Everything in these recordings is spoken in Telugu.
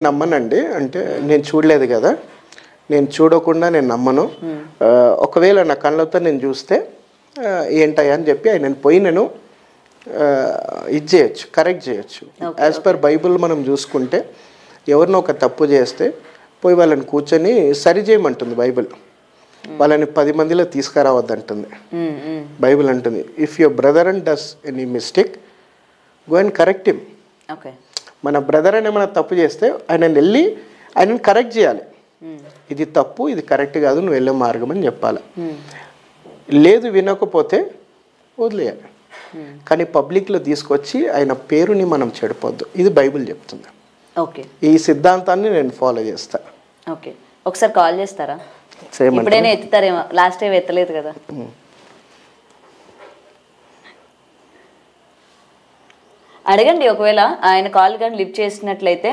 నమ్మనండి. అంటే నేను చూడలేదు కదా, నేను చూడకుండా నేను నమ్మను. ఒకవేళ నా కళ్ళతో నేను చూస్తే ఏంటయ్యా అని చెప్పి నేను పోయి నేను ఇది చేయొచ్చు, కరెక్ట్ చేయొచ్చు. యాజ్ పర్ బైబుల్ మనం చూసుకుంటే ఎవరినో ఒక తప్పు చేస్తే పోయి వాళ్ళని కూర్చొని సరి చేయమంటుంది బైబిల్. వాళ్ళని 10 మందిలో తీసుకురావద్దంటుంది బైబిల్. అంటుంది if your brother and does any mistake go and correct him. మన బ్రదర్ అని ఏమైనా తప్పు చేస్తే ఆయనని కరెక్ట్ చేయాలి. ఇది తప్పు, ఇది కరెక్ట్ కాదు, నువ్వు వెళ్ళే మార్గం అని చెప్పాలి. లేదు వినకపోతే వదిలేయాలి. కానీ పబ్లిక్లో తీసుకొచ్చి ఆయన పేరుని మనం చెడిపోద్దు. ఇది బైబిల్ చెప్తుంది. ఓకే, ఈ సిద్ధాంతాన్ని నేను ఫాలో చేస్తాను. ఓకే, ఒకసారి కాల్ చేస్తారా? ఇప్పుడైనా ఎత్తుతారేమో, లాస్ట్ టైం ఎత్తలేదు కదా. అడగండి, ఒకవేళ ఆయన కాల్ కానీ లిఫ్ట్ చేసినట్లయితే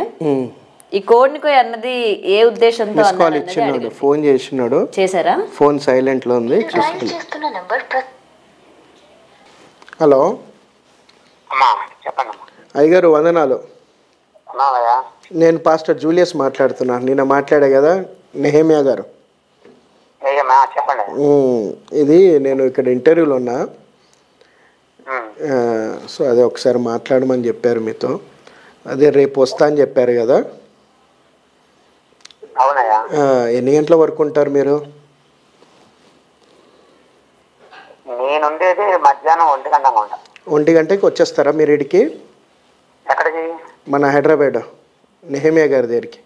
ఈ కోడ్నికో అన్నది ఏ ఉద్దేశంతో ఫోన్ చేసినాడు. చేశారా? ఫోన్ సైలెంట్ లో ఉంది. హలో అయ్యగారు, వందనాలు. నేను పాస్టర్ జూలియస్ మాట్లాడుతున్నాను. నిన్న మాట్లాడా కదా, నెహమియా గారు. ఇది నేను ఇక్కడ ఇంటర్వ్యూలో ఉన్నా. సో అదే ఒకసారి మాట్లాడమని చెప్పారు మీతో. అదే రేపు వస్తా అని చెప్పారు కదా. ఎన్ని గంటల వరకు ఉంటారు మీరు? మధ్యాహ్నం 1 గంటకి వచ్చేస్తారా మీరు ఇడికి? మన హైదరాబాద్ నెహమియా గారి దగ్గరికి.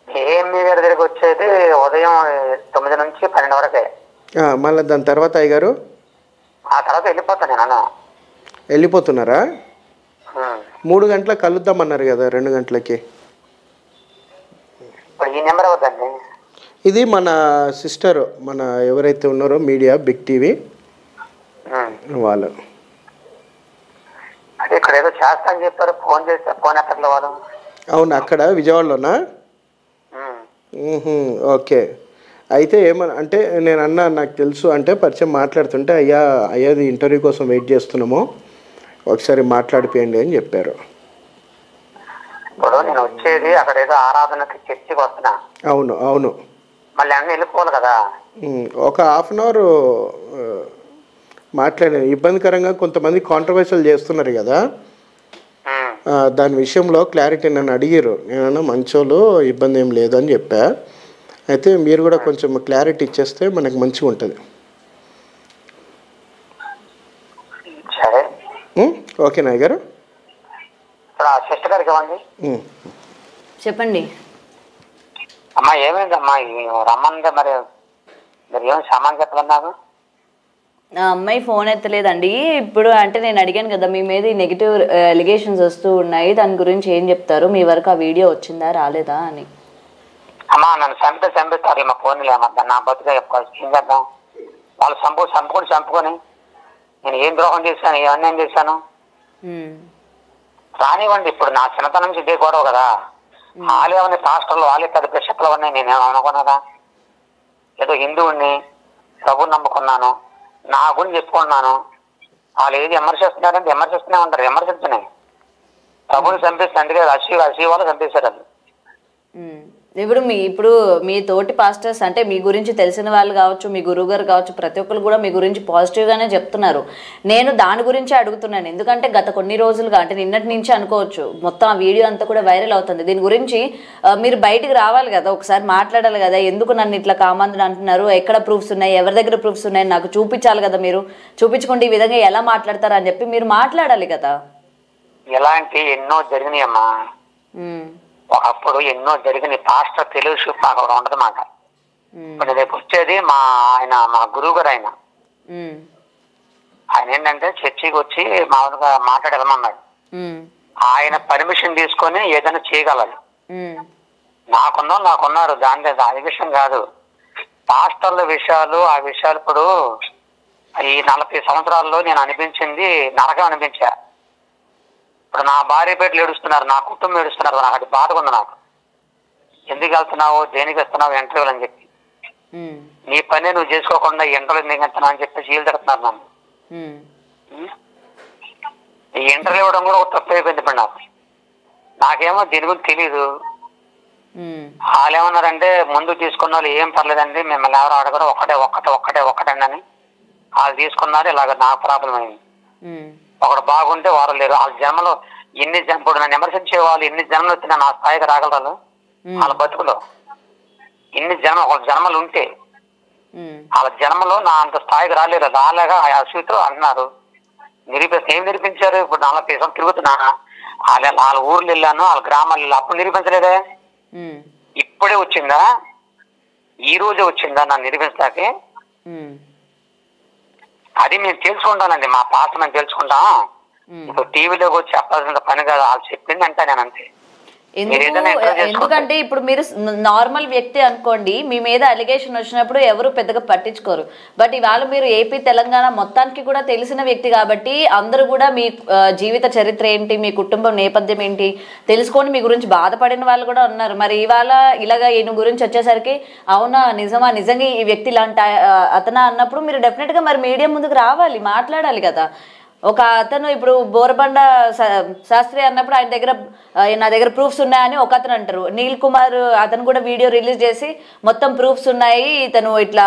నెహమియా గారి దగ్గరికి వచ్చేది ఉదయం 9 నుంచి 12 వరకే. మళ్ళీ దాని తర్వాత అయ్యగారు ఆ తర్వాత వెళ్ళిపోతాను నేను. వెళ్ళిపోతున్నారా? 3 గంటలకు కలుద్దామన్నారు కదా, 2 గంటలకి. ఈ నెంబర్ అవుతుందండి. ఇది మన సిస్టర్, మన ఎవరైతే ఉన్నారో మీడియా బిగ్ టీవీ వాళ్ళు. అదే ఇక్కడ ఏదో చేస్తా అని చెప్పారు, ఫోన్ చేస్తే ఫోన్ ఎక్కడ వాళ్ళు. అవును, అక్కడ విజయవాడలోనా? ఓకే. అయితే ఏమన్నా అంటే నేను అన్నా, నాకు తెలుసు అంటే పరిచయం మాట్లాడుతుంటే అయ్యాది ఇంటర్వ్యూ కోసం వెయిట్ చేస్తున్నాము, ఒకసారి మాట్లాడిపోయండి అని చెప్పారు. ఇప్పుడు నేను వచ్చేది అక్కడ ఏదో ఆరాధనకి చర్చికి వస్తున్నా. అవును అవును, మళ్ళీ అన్నీ వెళ్ళిపోవాలి కదా. ఒక హాఫ్ అన్ అవర్ మాట్లాడాను. ఇబ్బందికరంగా కొంతమంది కాంట్రవర్షియల్ చేస్తున్నారు కదా, దాని విషయంలో క్లారిటీ నన్ను అడిగారు. నేనన్నా మంచోళ్ళు, ఇబ్బంది ఏం లేదు అని చెప్పా. అయితే మీరు కూడా కొంచెం క్లారిటీ ఇచ్చేస్తే మనకు మంచిగా ఉంటుంది. ఓకేనా గారు? సిస్టర్ గారికి ఇవ్వండి. చెప్పండి. అమ్మా ఏమైందమ్మా రమ్మంటే మరి మీరు ఏమైనా సామాన్ చెప్పమన్నారు? ఆ అమ్మాయి ఫోన్ ఎత్తలేదండి. ఇప్పుడు అంటే నేను అడిగాను కదా, మీ మీద నెగిటివ్ ఎలిగేషన్స్ వస్తూ ఉన్నాయి, దాని గురించి ఏం చెప్తారు? మీ వరకు ఆ వీడియో వచ్చిందా రాలేదా అని. అమ్మా నన్ను చంపిస్తారు మా ఫోన్ లేమద్దా, నా బతుగా చెప్పుకోవాలి. ఏం చేద్దాం? వాళ్ళు చంపుకొని నేను ఏం ద్రోహం చేశాను, ఏ అన్యాయం చేశాను? రానివ్వండి. ఇప్పుడు నా చిన్నతనం నుంచి ఇదే గొడవ కదా. వాళ్ళేమన్నా పాస్టర్లు, వాళ్ళే పెద్ద బిషప్లు ఉన్నాయి, నేనేమో అనుకున్నారా? ఏదో హిందువుని ప్రభుని నమ్ముకున్నాను, నా గురించి చెప్పుకుంటున్నాను. వాళ్ళు ఏది విమర్శిస్తున్నారంటే విమర్శిస్తూనే ఉంటారు, విమర్శిస్తున్నాయి. ప్రభుని చంపేసి అందుకే రషీ వాళ్ళు చంపేశారు. అది ఇప్పుడు మీ తోటి పాస్టర్స్ అంటే మీ గురించి తెలిసిన వాళ్ళు కావచ్చు, మీ గురువు గారు కావచ్చు, ప్రతి ఒక్కరు కూడా మీ గురించి పాజిటివ్గానే చెప్తున్నారు. నేను దాని గురించి అడుగుతున్నాను. ఎందుకంటే గత కొన్ని రోజులుగా, అంటే నిన్నటి నుంచి అనుకోవచ్చు, మొత్తం ఆ వీడియో అంతా కూడా వైరల్ అవుతుంది. దీని గురించి మీరు బయటికి రావాలి కదా, ఒకసారి మాట్లాడాలి కదా. ఎందుకు నన్ను ఇట్లా కామందుని అంటున్నారు, ఎక్కడ ప్రూఫ్స్ ఉన్నాయి, ఎవరి దగ్గర ప్రూఫ్స్ ఉన్నాయి, నాకు చూపించాలి కదా. మీరు చూపించుకుంటే ఈ విధంగా ఎలా మాట్లాడతారు అని చెప్పి మీరు మాట్లాడాలి కదా. ఇలాంటి ఎన్నో జరిగినాయమ్మా. ఒకప్పుడు ఎన్నో జరిగిన పాస్టర్ తెలుగు మాకు ఉండదు మాట. ఇప్పుడు రేపు వచ్చేది మా గురువు గారు. ఆయన ఏంటంటే చర్చికి వచ్చి మామూలుగా మాట్లాడమన్నాడు. ఆయన పర్మిషన్ తీసుకొని ఏదైనా చేయగలరు. నాకున్నారు దాని అది విషయం కాదు. పాస్టర్ల విషయాలు, ఆ విషయాలు ఇప్పుడు ఈ 40 సంవత్సరాల్లో నేను అనిపించింది నరకం అనిపించా. ఇప్పుడు నా భార్య పేర్లు ఏడుస్తున్నారు, నా కుటుంబం ఏడుస్తున్నారు. నాకు అది బాధగా ఉంది. నాకు ఎందుకు వెళ్తున్నావు, దేనికి వెళ్తున్నావు ఇంటర్వ్యూలు అని చెప్పి, నీ పని నువ్వు చేసుకోకుండా ఇంటర్వ్యూ ఎందుకు వెళ్తున్నావు అని చెప్పి సీలు తిడుతున్నారు నన్ను. ఈ ఇంటర్వ్యూ ఇవ్వడం కూడా ఒక తప్పు అయిపోయింది ఇప్పుడు నాకు. నాకేమో దీని గురించి తెలీదు. వాళ్ళు ఏమన్నారంటే ముందు తీసుకున్న వాళ్ళు ఏం పర్లేదండి, మిమ్మల్ని ఎవరు అడగరు, ఒక్కటండి అని వాళ్ళు తీసుకున్నారు. ఇలాగ నాకు ప్రాబ్లం అయింది. ఒకడు బాగుంటే వారు లేరు. వాళ్ళ జన్మలో ఇప్పుడు నన్ను విమర్శించే వాళ్ళు ఎన్ని జన్మలు వచ్చినా నా స్థాయికి రాగలరు. వాళ్ళ బతుకులో ఒక జన్మలు ఉంటే వాళ్ళ జన్మలో నా అంత స్థాయికి రాలేరు. రాలేగా ఆ సూత్రం అంటున్నారు. ఏం నిరూపించారు? ఇప్పుడు 40 సంవత్సరాలు తిరుగుతున్నా, వాళ్ళ ఊర్లు వెళ్ళాను, వాళ్ళ గ్రామాలు వెళ్ళాను, అప్పుడు నిరూపించలేదే. ఇప్పుడే వచ్చిందా? ఈ రోజే వచ్చిందా నన్ను నిరూపించడానికి? అది మేము తెలుసుకుంటానండి, మా పాత్ర మేము తెలుసుకుంటాం. ఇప్పుడు టీవీలోకి వచ్చి చెప్పాల్సిన పని కాదు, వాళ్ళు చెప్పింది అంటే నేను అంతే. ఎందుకంటే ఇప్పుడు మీరు నార్మల్ వ్యక్తి అనుకోండి, మీ మీద అలిగేషన్ వచ్చినప్పుడు ఎవరు పెద్దగా పట్టించుకోరు. బట్ ఇవాళ మీరు ఏపీ తెలంగాణ మొత్తానికి కూడా తెలిసిన వ్యక్తి కాబట్టి అందరూ కూడా మీ జీవిత చరిత్ర ఏంటి, మీ కుటుంబం నేపథ్యం ఏంటి తెలుసుకొని మీ గురించి బాధపడిన వాళ్ళు కూడా ఉన్నారు. మరి ఇవాళ ఇలాగా ఈయన గురించి వచ్చేసరికి అవునా నిజంగా ఈ వ్యక్తి ఇలాంటి అతనా అన్నప్పుడు మీరు డెఫినెట్గా మరి మీడియా ముందుకు రావాలి, మాట్లాడాలి కదా. ఒక అతను ఇప్పుడు బోరబండ శాస్త్రి అన్నప్పుడు ఆయన దగ్గర నా దగ్గర ప్రూఫ్స్ ఉన్నాయని ఒక అతను అంటారు. నీల్ కుమార్ అతను కూడా వీడియో రిలీజ్ చేసి మొత్తం ప్రూఫ్స్ ఉన్నాయి, ఇతను ఇట్లా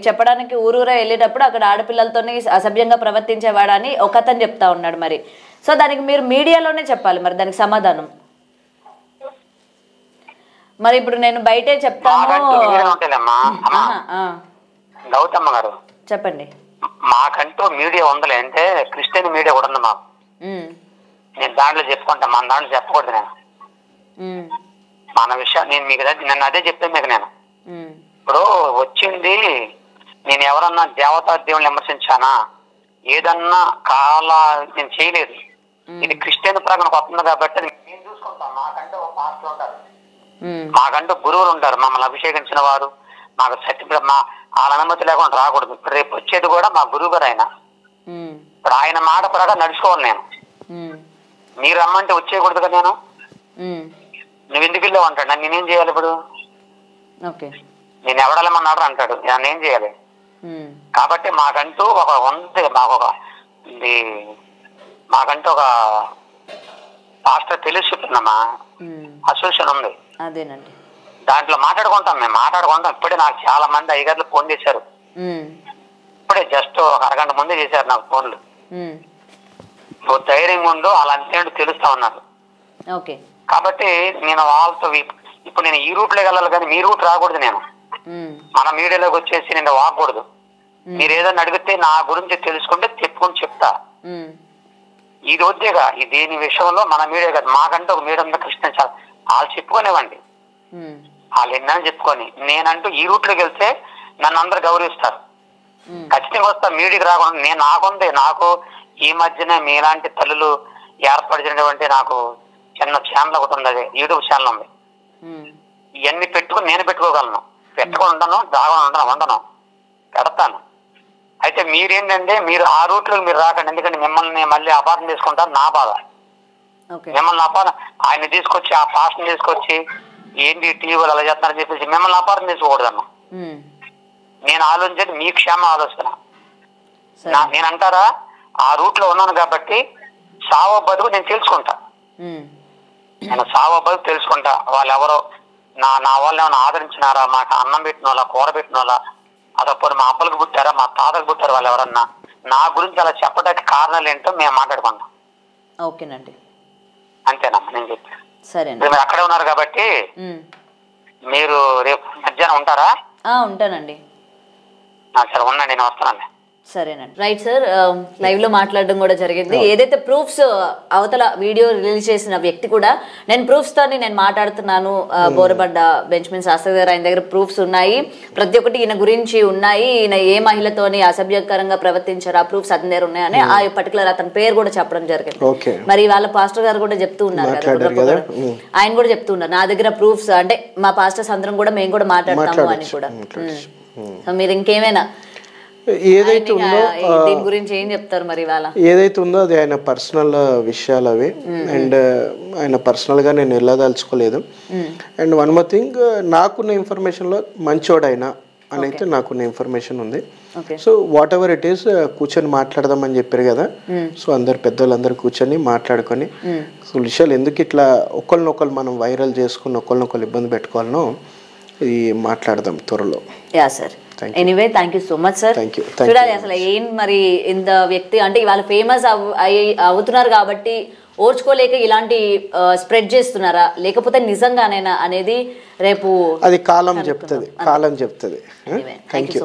చెప్పడానికి ఊరూరా వెళ్ళేటప్పుడు అక్కడ ఆడపిల్లలతోని అసభ్యంగా ప్రవర్తించేవాడని ఒక అతను చెప్తా ఉన్నాడు. మరి సో దానికి మీరు మీడియాలోనే చెప్పాలి మరి దానికి సమాధానం. మరి ఇప్పుడు నేను బయటే చెప్తాను. చెప్పండి. మాకంటూ మీడియా ఉందలే, అంటే క్రిస్టియన్ మీడియా కూడా ఉంది మాకు. నేను దాంట్లో చెప్పుకుంటా, మన దాంట్లో చెప్పకూడదు. నేను మన విషయం నేను మీకు నన్ను అదే చెప్తాను మీకు. నేను ఇప్పుడు వచ్చింది, నేను ఎవరన్నా దేవతా దేవుని విమర్శించానా, ఏదన్నా నేను చేయలేదు. ఇది క్రిస్టియన్ ప్రకారం వస్తుంది కాబట్టి నేను చూసుకుంటాను. మాకంటూ ఒక పాస్టర్ ఉంటారు, మాకంటూ గురువులు ఉంటారు, మమ్మల్ని అభిషేకించిన వారు. మాకు సర్టిఫికేట్ వాళ్ళ అనుమతి లేకుండా రాకూడదు. ఇప్పుడు రేపు వచ్చేది కూడా మా గురువు గారు ఆయన. ఇప్పుడు ఆయన మాట ప్రకారం నడుచుకోవాలి. నేను మీరు రమ్మంటే వచ్చేయకూడదు కదా. నువ్వు ఎందుకు వెళ్ళావు అంటాడు, నన్ను నేనేం చేయాలి? ఇప్పుడు నేను ఎవడలేమన్నాడు అంటాడు, నన్ను ఏం చేయాలి? కాబట్టి మాకంటూ ఒక ఉంది, మాకంటూ ఒక పాస్టర్ తెలిసి చెప్తున్నామా అసోసియేషన్ ఉంది. అదేనండి, దాంట్లో మాట్లాడుకుంటాం. మేము మాట్లాడుకుంటాం. ఇప్పుడే నాకు చాలా మంది అయ్యగారులు ఫోన్ చేశారు. ఇప్పుడే జస్ట్ ఒక అరగంట ముందే చేశారు నాకు ఫోన్లు. నువ్వు ధైర్యంగా ఉండు, అలాంటి తెలుస్తా ఉన్నారు. కాబట్టి నేను వాళ్ళతో ఇప్పుడు నేను ఈ రూట్లోకి వెళ్ళాలి కానీ మీ రూట్ రాకూడదు. నేను మన మీడియాలోకి వచ్చేసి నేను వాగకూడదు. మీరు ఏదైనా అడిగితే నా గురించి తెలుసుకుంటే చెప్పుకొని చెప్తా. ఇది వద్దేగా దీని విషయంలో మన మీడియా కాదు, మాకంటే ఒక మీడియా కృష్ణ చాలా వాళ్ళు చెప్పుకునేవ్వండి. వాళ్ళు ఎన్నని చెప్పుకొని నేనంటూ ఈ రూట్లోకి వెళ్తే నన్ను అందరు గౌరవిస్తారు. ఖచ్చితంగా వస్తా. మీడియాకి రాకుండా నేను నాకు ఈ మధ్యనే మీలాంటి తల్లులు ఏర్పడినటువంటి నాకు చిన్న ఛానల్ ఒకటి ఉంది, అదే యూట్యూబ్ ఛానల్ ఉంది. ఇవన్నీ పెట్టుకుని నేను పెట్టుకోగలను, పెట్టుకుని ఉండను, పెడతాను. అయితే మీరేంటంటే మీరు ఆ రూట్లోకి మీరు రాకండి, ఎందుకంటే మిమ్మల్ని మళ్ళీ అపార్థం చేసుకుంటారు. నా బాధ మిమ్మల్ని ఆయన తీసుకొచ్చి ఆ పాస్ట్ని తీసుకొచ్చి ఏంటి టీవీలు అలా చేస్తున్నారని చెప్పేసి మిమ్మల్ని అపార్థం చేసుకోకూడదమ్మా. నేను ఆలోచించేది మీ క్షేమ ఆలోచన. నేను అంటారా ఆ రూట్ లో ఉన్నాను కాబట్టి సావో బతుకు నేను తెలుసుకుంటా. నేను సావో బతుకు తెలుసుకుంటా. వాళ్ళు ఎవరో నా వాళ్ళు ఏమైనా ఆదరించినారా, మాకు అన్నం పెట్టిన వాళ్ళ, కూర పెట్టిన వాళ్ళ, అదప్పుడు మా అబ్బలకు పుట్టారా, మా తాతకు పుట్టారు, వాళ్ళు ఎవరన్నా నా గురించి అలా చెప్పడానికి కారణాలు ఏంటో మేము మాట్లాడుకుంటాం. ఓకేనండి, అంతేనమ్మా నేను చెప్పి. సరే, మీరు అక్కడే ఉన్నారు కాబట్టి మీరు రేపు మధ్యాహ్నం ఉంటారా? ఉంటానండి. సరే ఉండండి, నేను వస్తానండి. సరేనండి, రైట్ సార్. లైవ్ లో మాట్లాడడం కూడా జరిగింది. ఏదైతే ప్రూఫ్స్ అవతల వీడియో రిలీజ్ చేసిన వ్యక్తి కూడా నేను ప్రూఫ్స్ తోని నేను మాట్లాడుతున్నాను, బోరబండ బెంచ్మెన్ శాస్త్రి గారు ఆయన దగ్గర ప్రూఫ్స్ ఉన్నాయి, ప్రతి ఒక్కటి ఈయన గురించి ఉన్నాయి, ఈయన ఏ మహిళతోని అసభ్యకరంగా ప్రవర్తించారు ఆ ప్రూఫ్స్ అతని దగ్గర ఉన్నాయని ఆ పర్టికులర్ అతని పేరు కూడా చెప్పడం జరిగింది. మరి వాళ్ళ పాస్టర్ గారు కూడా చెప్తూ ఉన్నారు కదా, ఆయన కూడా చెప్తూ ఉన్నారు నా దగ్గర ప్రూఫ్స్, అంటే మా పాస్టర్స్ అందరం కూడా మేము కూడా మాట్లాడతాము అని కూడా. సో మీరు ఇంకేమైనా ఏదైతే ఉందో దీని గురించి ఏం చెప్తారు మరి ఇవాళ? ఏదైతే ఉందో అది ఆయన పర్సనల్ విషయాలు అవి, అండ్ ఆయన పర్సనల్గా నేను వెళ్ళదలుచుకోలేదు. అండ్ వన్ మోర్ థింగ్, నాకున్న ఇన్ఫర్మేషన్లో మంచోడైనా అని అయితే నాకున్న ఇన్ఫర్మేషన్ ఉంది. Okay so what ever it is కూర్చొని మాట్లాడదామని చెప్పారు కదా. సో అందరు పెద్దోళ్ళందరూ కూర్చొని మాట్లాడుకొని సో విషయాలు ఎందుకు ఇట్లా ఒకళ్ళనొకళ్ళు మనం వైరల్ చేసుకుని ఒకళ్ళనొకళ్ళు ఇబ్బంది పెట్టుకోవాలనో ఇది మాట్లాడదాం త్వరలో. Yeah sir, anyway thank you so much sir. చూడాలి అసలు ఏం మరి ఇంత వ్యక్తి అంటే ఇవాళ ఫేమస్ అవుతున్నారు కాబట్టి ఓర్చుకోలేక ఇలాంటి స్ప్రెడ్ చేస్తున్నారా లేకపోతే నిజంగానేనా అనేది రేపు అది కాలం చెప్తుంది. Thank you.